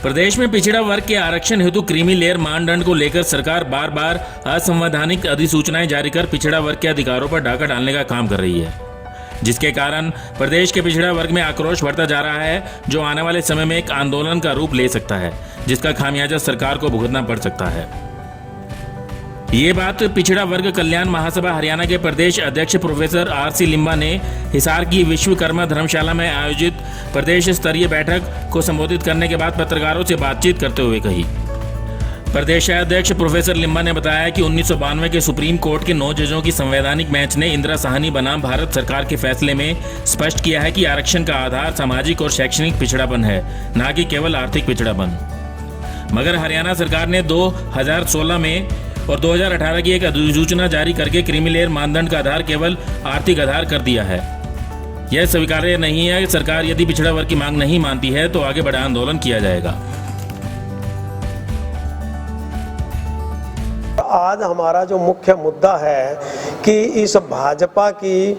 प्रदेश में पिछड़ा वर्ग के आरक्षण हेतु क्रीमी लेयर मानदंड को लेकर सरकार बार बार असंवैधानिक अधिसूचनाएं जारी कर पिछड़ा वर्ग के अधिकारों पर डाका डालने का काम कर रही है, जिसके कारण प्रदेश के पिछड़ा वर्ग में आक्रोश बढ़ता जा रहा है, जो आने वाले समय में एक आंदोलन का रूप ले सकता है, जिसका खामियाजा सरकार को भुगतना पड़ सकता है। ये बात पिछड़ा वर्ग कल्याण महासभा हरियाणा के प्रदेश अध्यक्ष प्रोफेसर आर.सी. लिम्बा ने हिसार की विश्वकर्मा धर्मशाला में आयोजित प्रदेश स्तरीय बैठक को संबोधित करने के बाद पत्रकारों से बातचीत करते हुए कही। प्रदेश अध्यक्ष प्रोफेसर लिम्बा ने बताया कि 1992 के सुप्रीम कोर्ट के 9 जजों की संवैधानिक बेंच ने इंदिरा साहनी बनाम भारत सरकार के फैसले में स्पष्ट किया है कि आरक्षण का आधार सामाजिक और शैक्षणिक पिछड़ापन है, न कि केवल आर्थिक पिछड़ापन। मगर हरियाणा सरकार ने 2016 में और 2018 की एक अधिसूचना जारी करके क्रीमी लेयर मानदंड का आधार केवल आर्थिक आधार कर दिया है। यह स्वीकार्य नहीं है। सरकार यदि पिछड़ा वर्ग की मांग नहीं मानती है तो आगे बड़ा आंदोलन किया जाएगा। आज हमारा जो मुख्य मुद्दा है कि इस भाजपा की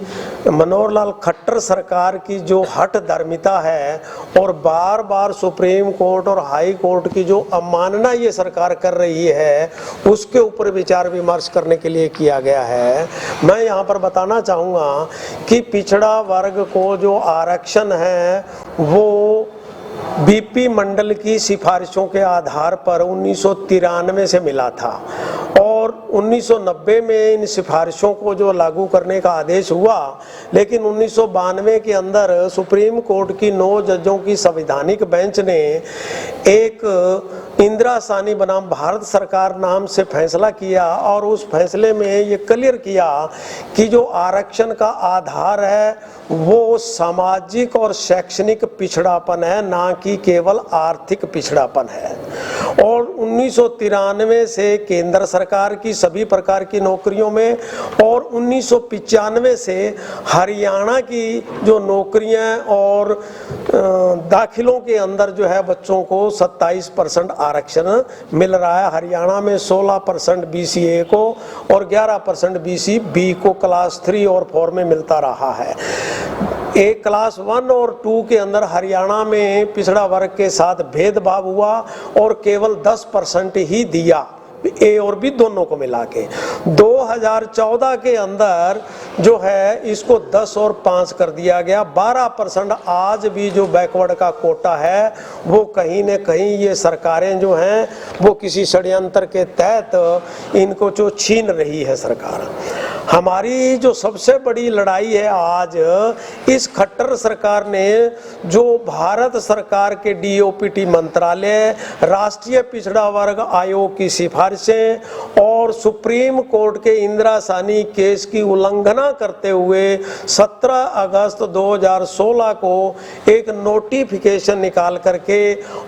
मनोहर लाल खट्टर सरकार की जो हठ धर्मिता है और बार बार सुप्रीम कोर्ट और हाई कोर्ट की जो अवमानना ये सरकार कर रही है, उसके ऊपर विचार विमर्श करने के लिए किया गया है। मैं यहाँ पर बताना चाहूँगा कि पिछड़ा वर्ग को जो आरक्षण है वो बीपी मंडल की सिफारिशों के आधार पर 1993 से मिला था और 1990 में इन सिफारिशों को जो लागू करने का आदेश हुआ, लेकिन 1992 के अंदर सुप्रीम कोर्ट की 9 जजों की संवैधानिक बेंच ने एक इंदिरा साहनी बनाम भारत सरकार नाम से फैसला किया और उस फैसले में ये क्लियर किया कि जो आरक्षण का आधार है वो सामाजिक और शैक्षणिक पिछड़ापन है, ना कि केवल आर्थिक पिछड़ापन है। और 1993 से केंद्र सरकार की सभी प्रकार की नौकरियों में और 1995 से हरियाणा की जो नौकरियां और दाखिलों के अंदर जो है बच्चों को 27% आरक्षण मिल रहा है। हरियाणा में 16% BCA को और 11% BCB को क्लास 3 और 4 में मिलता रहा है। एक क्लास 1 और 2 के अंदर हरियाणा में पिछड़ा वर्ग के साथ भेदभाव हुआ और केवल 10% ही दिया, ए और बी दोनों को मिला के। 2014 के अंदर जो है इसको 10 और 5 कर दिया गया। 12% आज भी जो बैकवर्ड का कोटा है वो कहीं न कहीं ये सरकारें जो हैं वो किसी षड्यंत्र के तहत इनको जो छीन रही है सरकार। हमारी जो सबसे बड़ी लड़ाई है आज, इस खट्टर सरकार ने जो भारत सरकार के DOPT मंत्रालय, राष्ट्रीय पिछड़ा वर्ग आयोग की सिफारिशें और सुप्रीम कोर्ट के इंदिरा साहनी केस की उल्लंघना करते हुए 17 अगस्त 2016 को एक नोटिफिकेशन निकाल करके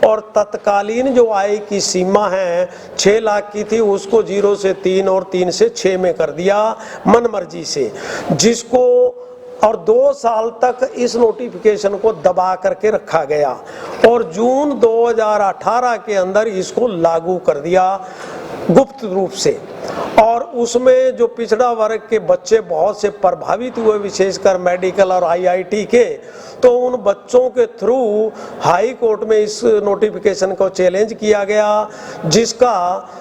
और तत्कालीन जो आय की सीमा है 6 लाख की थी उसको 0 से 3 और 3 से 6 में कर दिया मन मर्जी से, जिसको और 2 साल तक इस नोटिफिकेशन को दबा करके रखा गया और जून 2018 के अंदर इसको लागू कर दिया गुप्त रूप से। और उसमें जो पिछड़ा वर्ग के बच्चे बहुत से प्रभावित हुए, विशेषकर मेडिकल और IIT के, तो उन बच्चों के थ्रू हाई कोर्ट में इस नोटिफिकेशन को चैलेंज किया गया, जिसका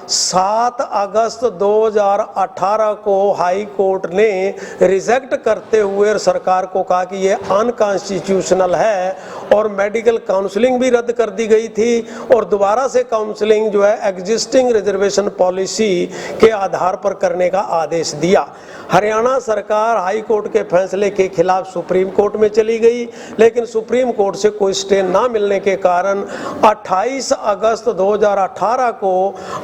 7 अगस्त 2018 को हाई कोर्ट ने रिजेक्ट करते हुए सरकार को कहा कि ये अनकॉन्स्टिट्यूशनल है और मेडिकल काउंसलिंग भी रद्द कर दी गई थी और दोबारा से काउंसलिंग जो है एग्जिस्टिंग रिजर्वेशन पॉलिसी के आधार पर करने का आदेश दिया। हरियाणा सरकार हाई कोर्ट के फैसले के खिलाफ सुप्रीम कोर्ट में चली गई, लेकिन सुप्रीम कोर्ट से कोई स्टे ना मिलने के कारण 28 अगस्त 2018 को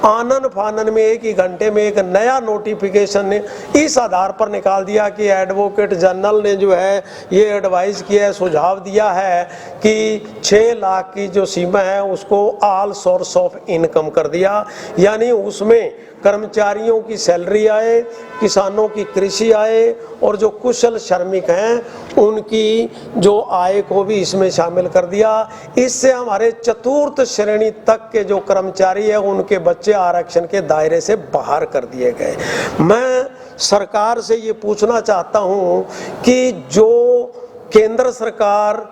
आनन फानन में एक ही घंटे में एक नया नोटिफिकेशन इस आधार पर निकाल दिया कि एडवोकेट जनरल ने जो है ये एडवाइस किया है, सुझाव दिया है कि 6 लाख की जो सीमा है उसको ऑल सोर्स ऑफ इनकम कर दिया, यानी उसमें कर्मचारियों की सैलरी आए, किसानों की कृषि आए और जो कुशल श्रमिक हैं उनकी जो आय को भी इसमें शामिल कर दिया। इससे हमारे चतुर्थ श्रेणी तक के जो कर्मचारी है उनके बच्चे आरक्षण के दायरे से बाहर कर दिए गए। मैं सरकार से ये पूछना चाहता हूँ कि जो केंद्र सरकार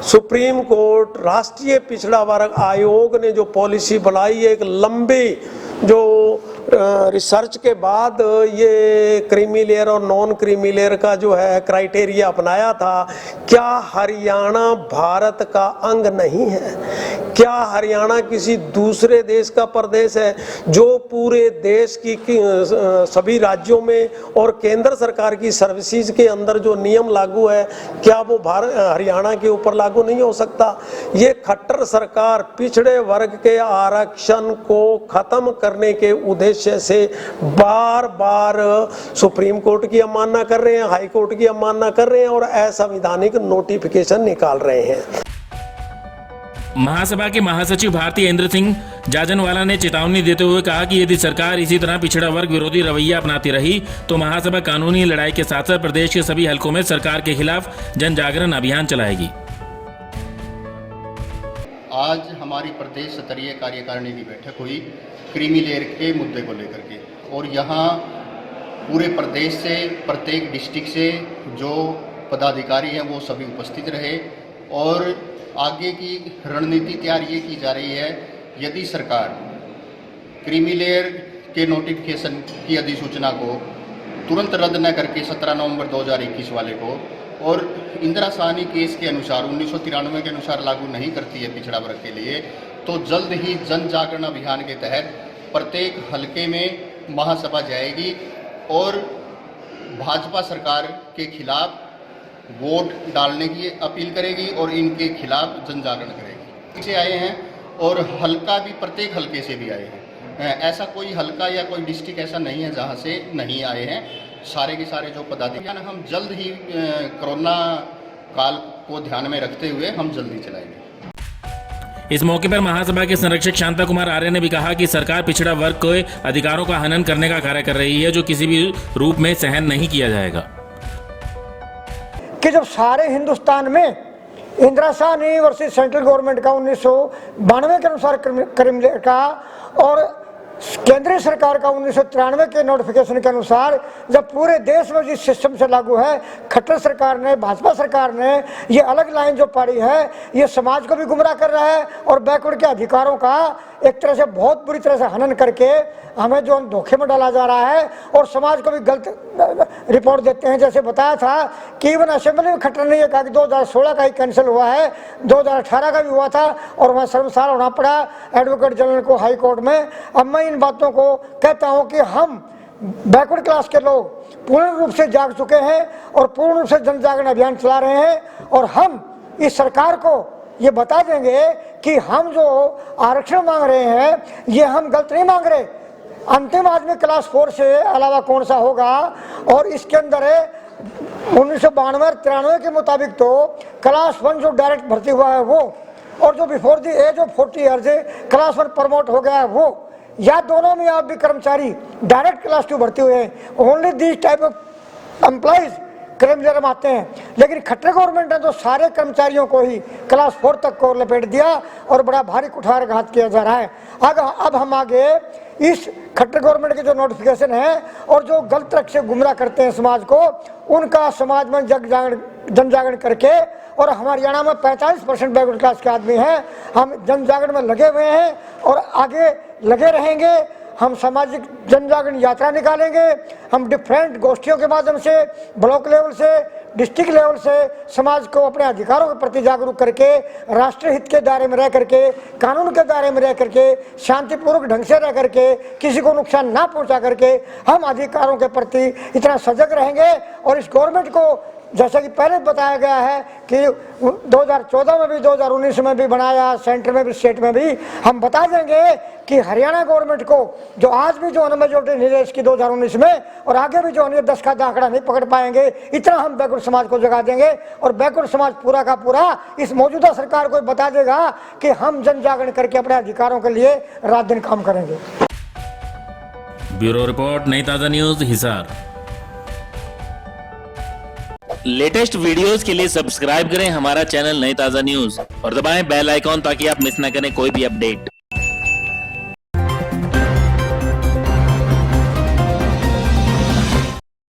सुप्रीम कोर्ट, राष्ट्रीय पिछड़ा वर्ग आयोग ने जो पॉलिसी बनाई, एक लंबी जो रिसर्च के बाद ये क्रीमी लेयर और नॉन क्रीमी लेयर का जो है क्राइटेरिया अपनाया था, क्या हरियाणा भारत का अंग नहीं है? क्या हरियाणा किसी दूसरे देश का प्रदेश है? जो पूरे देश की सभी राज्यों में और केंद्र सरकार की सर्विसेज के अंदर जो नियम लागू है, क्या वो हरियाणा के ऊपर लागू नहीं हो सकता? ये खट्टर सरकार पिछड़े वर्ग के आरक्षण को खत्म करने के उद्देश्य से बार बार सुप्रीम कोर्ट की अवमानना कर रहे हैं, हाई कोर्ट की अवमानना कर रहे हैं और असंवैधानिक नोटिफिकेशन निकाल रहे हैं। महासभा के महासचिव भारती इंद्र सिंह जाजनवाला ने चेतावनी देते हुए कहा कि यदि सरकार इसी तरह पिछड़ा वर्ग विरोधी रवैया अपनाती रही तो महासभा कानूनी लड़ाई के साथ साथ प्रदेश के सभी हलकों में सरकार के खिलाफ जन जागरण अभियान चलाएगी। आज हमारी प्रदेश स्तरीय कार्यकारिणी की बैठक हुई क्रीमी लेयर के मुद्दे को लेकर के, और यहाँ पूरे प्रदेश से प्रत्येक डिस्ट्रिक्ट से जो पदाधिकारी हैं वो सभी उपस्थित रहे, और आगे की रणनीति तैयार ये की जा रही है, यदि सरकार क्रीमी लेयर के नोटिफिकेशन की अधिसूचना को तुरंत रद्द न करके 17 नवंबर 2021 वाले को और इंदिरा साहनी केस के अनुसार 1993 के अनुसार लागू नहीं करती है पिछड़ा वर्ग के लिए, तो जल्द ही जन जागरण अभियान के तहत प्रत्येक हलके में महासभा जाएगी और भाजपा सरकार के खिलाफ वोट डालने की अपील करेगी और इनके खिलाफ जन जागरण करेगी। से आए हैं और हलका भी प्रत्येक हलके से भी आए हैं, ऐसा कोई हलका या कोई डिस्ट्रिक्ट ऐसा नहीं है जहां से नहीं आए हैं। सारे के सारे जो पदाधिकारी हम जल्द ही कोरोना काल को ध्यान में रखते हुए हम जल्दी चलाएंगे। इस मौके पर महासभा के संरक्षक शांता कुमार आर्य ने भी कहा कि सरकार पिछड़ा वर्ग के अधिकारों का हनन करने का कार्य कर रही है, जो किसी भी रूप में सहन नहीं किया जाएगा। कि जब सारे हिंदुस्तान में Indira Sahni versus central government का 1992 के अनुसार क्रीमी लेयर का और केंद्रीय सरकार का 1993 के नोटिफिकेशन के अनुसार जब पूरे देश में जिस सिस्टम से लागू है, खट्टर सरकार ने, भाजपा सरकार ने ये अलग लाइन जो पाड़ी है, ये समाज को भी गुमराह कर रहा है और बैकवर्ड के अधिकारों का एक तरह से बहुत बुरी तरह से हनन करके हमें जो धोखे में डाला जा रहा है और समाज को भी गलत रिपोर्ट देते हैं। जैसे बताया था कि इवन असेंबली में खट्टर ने यह कहा कि 2016 का ही कैंसिल हुआ है, 2018 का भी हुआ था और वहाँ शर्मसार होना पड़ा एडवोकेट जनरल को हाई कोर्ट में। अब मैं इन बातों को कहता हूँ कि हम बैकवर्ड क्लास के लोग पूर्ण रूप से जाग चुके हैं और पूर्ण रूप से जन जागरण अभियान चला रहे हैं और हम इस सरकार को ये बता देंगे कि हम जो आरक्षण मांग रहे हैं ये हम गलत नहीं मांग रहे। अंतिम आदमी क्लास 4 से अलावा कौन सा होगा? और इसके अंदर 1992-93 के मुताबिक तो क्लास 1 जो डायरेक्ट भर्ती हुआ है वो, और जो before the age of 40 years class 1 promote हो गया है वो, या दोनों में आप भी कर्मचारी डायरेक्ट क्लास 2 भर्ती हुए हैं। Only this type of employees creamy layer में आते हैं। लेकिन खट्टर गवर्नमेंट ने तो सारे कर्मचारियों को ही क्लास 4 तक को लपेट दिया और बड़ा भारी कुठाराघात किया जा रहा है। अब हम आगे इस खट्टर गवर्नमेंट के जो नोटिफिकेशन है और जो गलत तरह से गुमराह करते हैं समाज को, उनका समाज में जन जागरण करके, और हमारे हरियाणा में 45% बैकवर्ड क्लास के आदमी हैं, हम जन जागरण में लगे हुए हैं और आगे लगे रहेंगे। हम सामाजिक जन जागरण यात्रा निकालेंगे, हम डिफरेंट गोष्ठियों के माध्यम से, ब्लॉक लेवल से, डिस्ट्रिक्ट लेवल से समाज को अपने अधिकारों के प्रति जागरूक करके, राष्ट्रीय हित के दायरे में रह करके, कानून के दायरे में रह करके, शांतिपूर्वक ढंग से रह करके, किसी को नुकसान ना पहुंचा करके हम अधिकारों के प्रति इतना सजग रहेंगे। और इस गवर्नमेंट को जैसा कि पहले बताया गया है कि 2014 में भी, 2019 में भी बनाया, सेंटर में भी, स्टेट में भी, हम बता देंगे कि हरियाणा गवर्नमेंट को जो आज भी जो मेजोरिटी नहीं है इसकी 2019 में, और आगे भी जो 10 का आंकड़ा नहीं पकड़ पाएंगे, इतना हम बैकवर्ड समाज को जगा देंगे और बैकवर्ड समाज पूरा का पूरा इस मौजूदा सरकार को बता देगा कि हम जन जागरण करके अपने अधिकारों के लिए रात दिन काम करेंगे। ब्यूरो रिपोर्ट, नई ताजा न्यूज, हिसार। लेटेस्ट वीडियोस के लिए सब्सक्राइब करें हमारा चैनल नई ताजा न्यूज और दबाएं बेल आइकॉन ताकि आप मिस न करें कोई भी अपडेट।